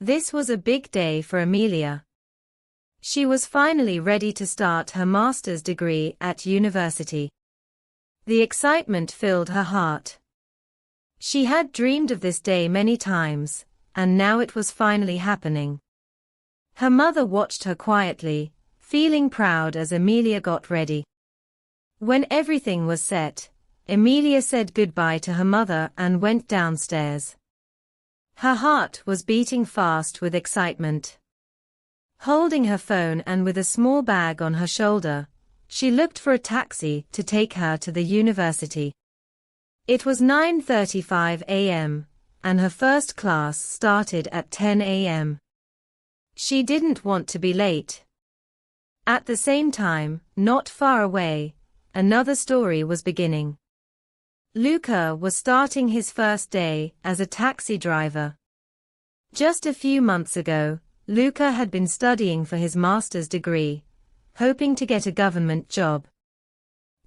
This was a big day for Amelia. She was finally ready to start her master's degree at university. The excitement filled her heart. She had dreamed of this day many times, and now it was finally happening. Her mother watched her quietly, feeling proud as Amelia got ready. When everything was set, Amelia said goodbye to her mother and went downstairs. Her heart was beating fast with excitement. Holding her phone and with a small bag on her shoulder, she looked for a taxi to take her to the university. It was 9:35 a.m., and her first class started at 10 a.m. She didn't want to be late. At the same time, not far away, another story was beginning. Luca was starting his first day as a taxi driver. Just a few months ago, Luca had been studying for his master's degree, hoping to get a government job.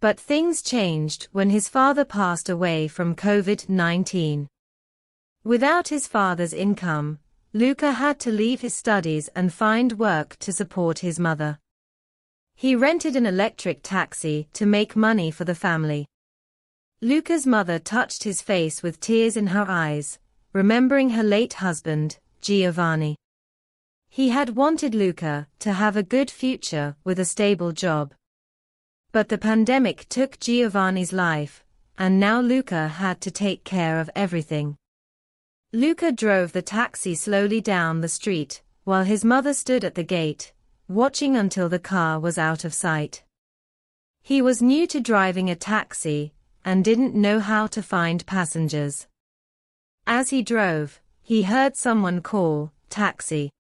But things changed when his father passed away from COVID-19. Without his father's income, Luca had to leave his studies and find work to support his mother. He rented an electric taxi to make money for the family. Luca's mother touched his face with tears in her eyes, remembering her late husband, Giovanni. He had wanted Luca to have a good future with a stable job. But the pandemic took Giovanni's life, and now Luca had to take care of everything. Luca drove the taxi slowly down the street, while his mother stood at the gate, watching until the car was out of sight. He was new to driving a taxi, and didn't know how to find passengers. As he drove, he heard someone call, "Taxi."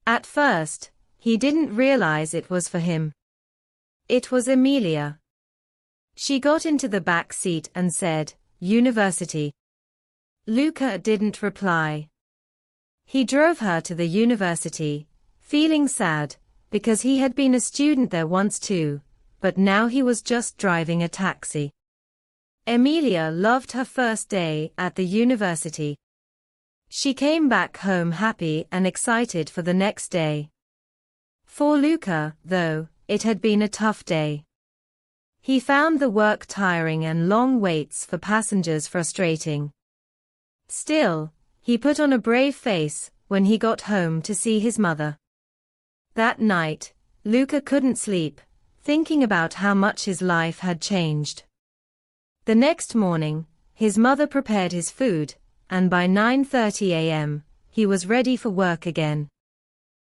At first, he didn't realize it was for him. It was Amelia. She got into the back seat and said, "University." Luca didn't reply. He drove her to the university, feeling sad, because he had been a student there once too, but now he was just driving a taxi. Amelia loved her first day at the university. She came back home happy and excited for the next day. For Luca, though, it had been a tough day. He found the work tiring and long waits for passengers frustrating. Still, he put on a brave face when he got home to see his mother. That night, Luca couldn't sleep, thinking about how much his life had changed. The next morning, his mother prepared his food, and by 9:30 a.m., he was ready for work again.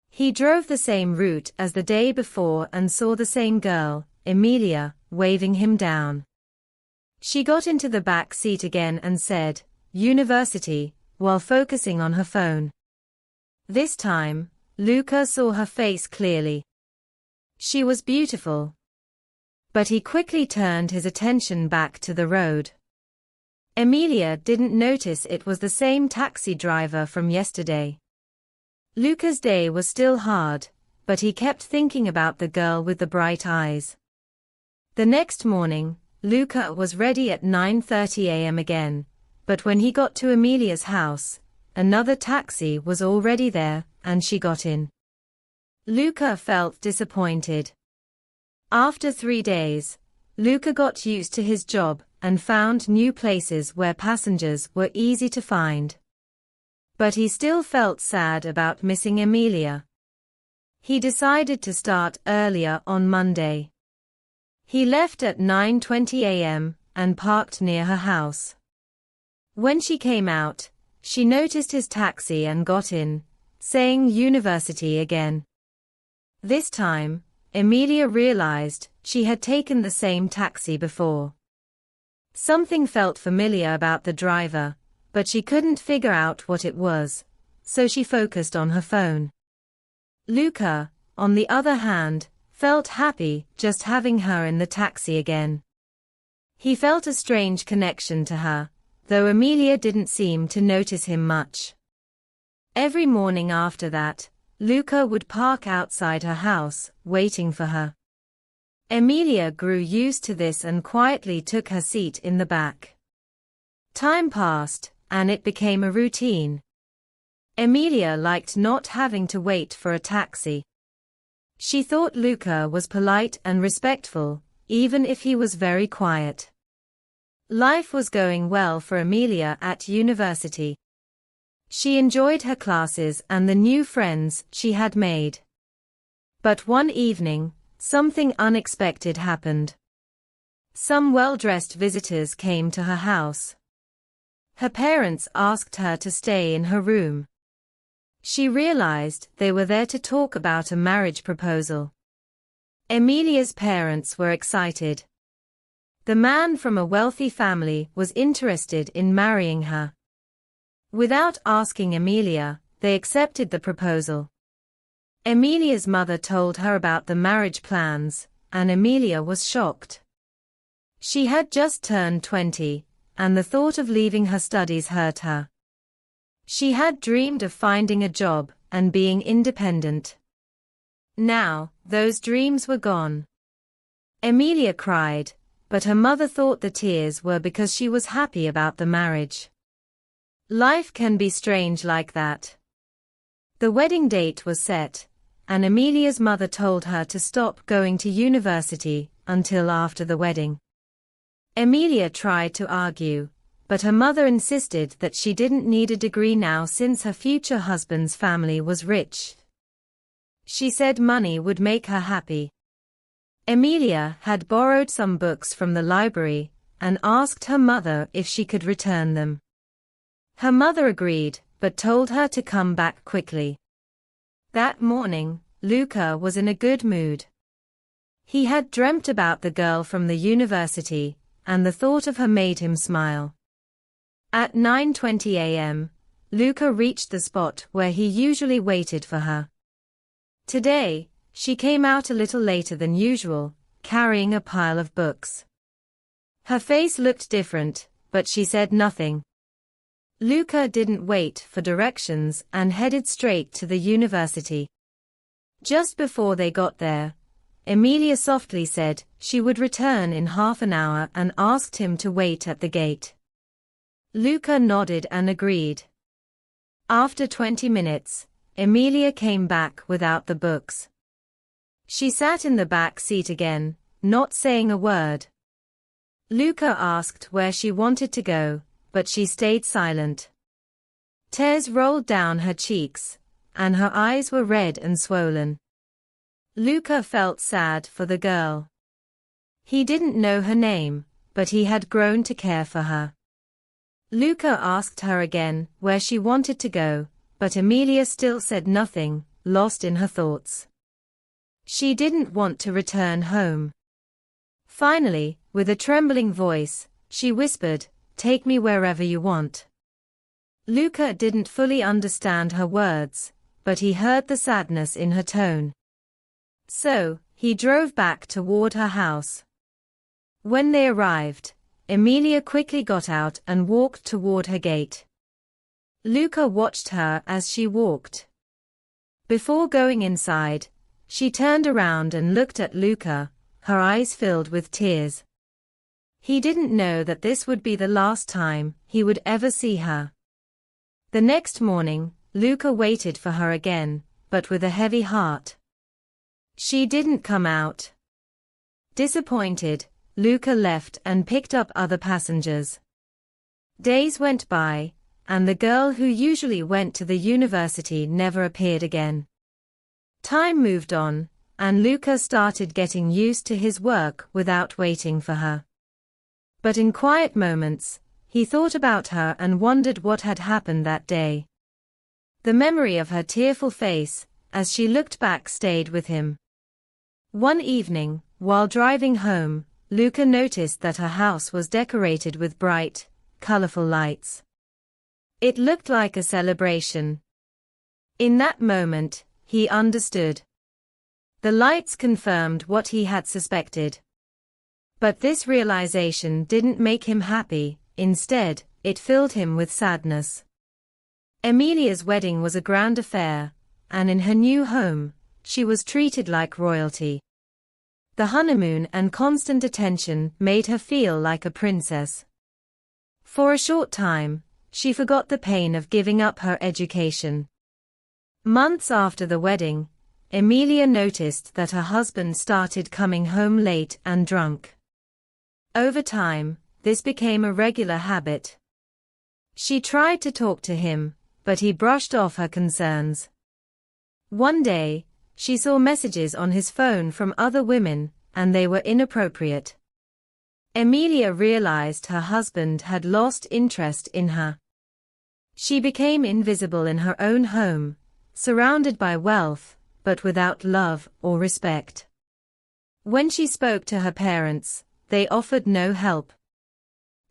He drove the same route as the day before and saw the same girl, Amelia, waving him down. She got into the back seat again and said, "University," while focusing on her phone. This time, Luca saw her face clearly. She was beautiful. But he quickly turned his attention back to the road. Amelia didn't notice it was the same taxi driver from yesterday. Luca's day was still hard, but he kept thinking about the girl with the bright eyes. The next morning, Luca was ready at 9:30 a.m. again, but when he got to Amelia's house, another taxi was already there, and she got in. Luca felt disappointed. After 3 days, Luca got used to his job and found new places where passengers were easy to find. But he still felt sad about missing Amelia. He decided to start earlier on Monday. He left at 9:20 a.m. and parked near her house. When she came out, she noticed his taxi and got in, saying "University" again. This time, Amelia realized she had taken the same taxi before. Something felt familiar about the driver, but she couldn't figure out what it was, so she focused on her phone. Luca, on the other hand, felt happy just having her in the taxi again. He felt a strange connection to her, though Amelia didn't seem to notice him much. Every morning after that, Luca would park outside her house, waiting for her. Amelia grew used to this and quietly took her seat in the back. Time passed, and it became a routine. Emilia liked not having to wait for a taxi. She thought Luca was polite and respectful, even if he was very quiet. Life was going well for Emilia at university. She enjoyed her classes and the new friends she had made. But one evening, something unexpected happened. Some well-dressed visitors came to her house. Her parents asked her to stay in her room. She realized they were there to talk about a marriage proposal. Emilia's parents were excited. The man from a wealthy family was interested in marrying her. Without asking Emilia, they accepted the proposal. Emilia's mother told her about the marriage plans, and Emilia was shocked. She had just turned 20, and the thought of leaving her studies hurt her. She had dreamed of finding a job and being independent. Now, those dreams were gone. Emilia cried, but her mother thought the tears were because she was happy about the marriage. Life can be strange like that. The wedding date was set, and Emilia's mother told her to stop going to university until after the wedding. Emilia tried to argue, but her mother insisted that she didn't need a degree now since her future husband's family was rich. She said money would make her happy. Emilia had borrowed some books from the library and asked her mother if she could return them. Her mother agreed, but told her to come back quickly. That morning, Luca was in a good mood. He had dreamt about the girl from the university, and the thought of her made him smile. At 9:20 a.m., Luca reached the spot where he usually waited for her. Today, she came out a little later than usual, carrying a pile of books. Her face looked different, but she said nothing. Luca didn't wait for directions and headed straight to the university. Just before they got there, Emilia softly said she would return in half an hour and asked him to wait at the gate. Luca nodded and agreed. After 20 minutes, Emilia came back without the books. She sat in the back seat again, not saying a word. Luca asked where she wanted to go, but she stayed silent. Tears rolled down her cheeks, and her eyes were red and swollen. Luca felt sad for the girl. He didn't know her name, but he had grown to care for her. Luca asked her again where she wanted to go, but Emilia still said nothing, lost in her thoughts. She didn't want to return home. Finally, with a trembling voice, she whispered, "Take me wherever you want." Luca didn't fully understand her words, but he heard the sadness in her tone. So, he drove back toward her house. When they arrived, Emilia quickly got out and walked toward her gate. Luca watched her as she walked. Before going inside, she turned around and looked at Luca, her eyes filled with tears. He didn't know that this would be the last time he would ever see her. The next morning, Luca waited for her again, but with a heavy heart. She didn't come out. Disappointed, Luca left and picked up other passengers. Days went by, and the girl who usually went to the university never appeared again. Time moved on, and Luca started getting used to his work without waiting for her. But in quiet moments, he thought about her and wondered what had happened that day. The memory of her tearful face, as she looked back, stayed with him. One evening, while driving home, Luca noticed that her house was decorated with bright, colorful lights. It looked like a celebration. In that moment, he understood. The lights confirmed what he had suspected. But this realization didn't make him happy, instead, it filled him with sadness. Emilia's wedding was a grand affair, and in her new home, she was treated like royalty. The honeymoon and constant attention made her feel like a princess. For a short time, she forgot the pain of giving up her education. Months after the wedding, Emilia noticed that her husband started coming home late and drunk. Over time, this became a regular habit. She tried to talk to him, but he brushed off her concerns. One day, she saw messages on his phone from other women, and they were inappropriate. Emilia realized her husband had lost interest in her. She became invisible in her own home, surrounded by wealth, but without love or respect. When she spoke to her parents, they offered no help.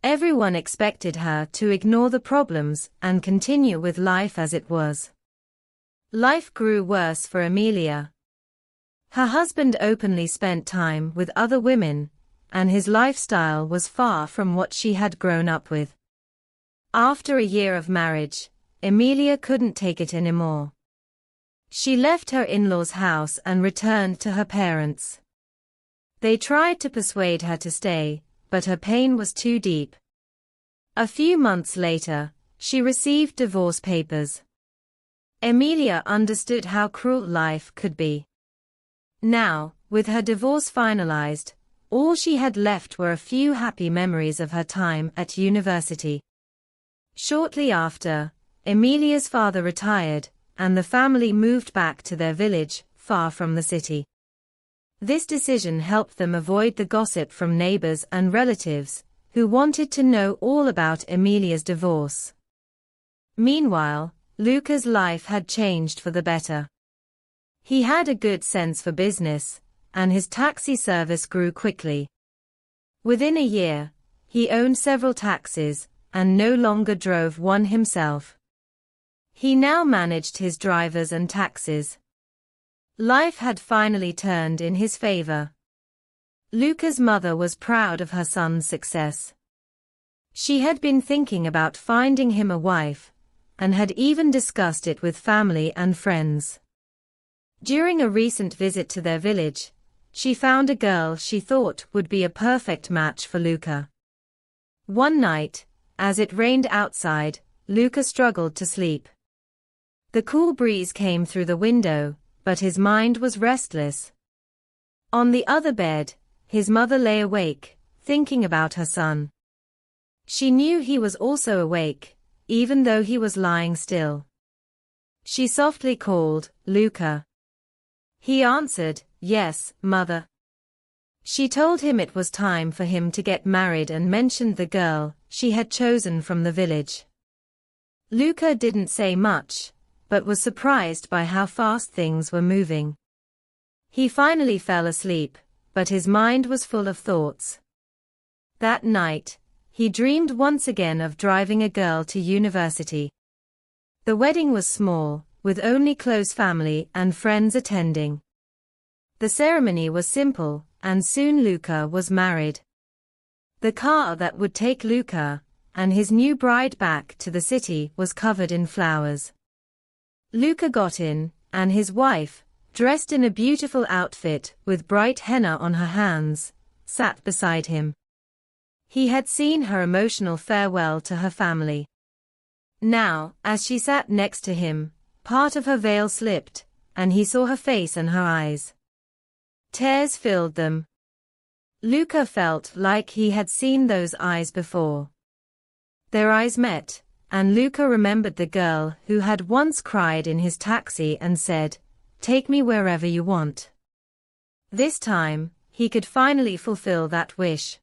Everyone expected her to ignore the problems and continue with life as it was. Life grew worse for Emilia. Her husband openly spent time with other women, and his lifestyle was far from what she had grown up with. After a year of marriage, Emilia couldn't take it anymore. She left her in-laws' house and returned to her parents. They tried to persuade her to stay, but her pain was too deep. A few months later, she received divorce papers. Emilia understood how cruel life could be. Now, with her divorce finalized, all she had left were a few happy memories of her time at university. Shortly after, Emilia's father retired, and the family moved back to their village, far from the city. This decision helped them avoid the gossip from neighbors and relatives, who wanted to know all about Emilia's divorce. Meanwhile, Luca's life had changed for the better. He had a good sense for business, and his taxi service grew quickly. Within a year, he owned several taxis, and no longer drove one himself. He now managed his drivers and taxis. Life had finally turned in his favor. Luca's mother was proud of her son's success. She had been thinking about finding him a wife, and had even discussed it with family and friends. During a recent visit to their village, she found a girl she thought would be a perfect match for Luca. One night, as it rained outside, Luca struggled to sleep. The cool breeze came through the window, but his mind was restless. On the other bed, his mother lay awake, thinking about her son. She knew he was also awake, even though he was lying still. She softly called, "Luca." He answered, "Yes, mother." She told him it was time for him to get married and mentioned the girl she had chosen from the village. Luca didn't say much, but was surprised by how fast things were moving. He finally fell asleep, but his mind was full of thoughts. That night, he dreamed once again of driving a girl to university. The wedding was small, with only close family and friends attending. The ceremony was simple, and soon Luca was married. The car that would take Luca and his new bride back to the city was covered in flowers. Luca got in, and his wife, dressed in a beautiful outfit with bright henna on her hands, sat beside him. He had seen her emotional farewell to her family. Now, as she sat next to him, part of her veil slipped, and he saw her face and her eyes. Tears filled them. Luca felt like he had seen those eyes before. Their eyes met, and Luca remembered the girl who had once cried in his taxi and said, "Take me wherever you want." This time, he could finally fulfill that wish.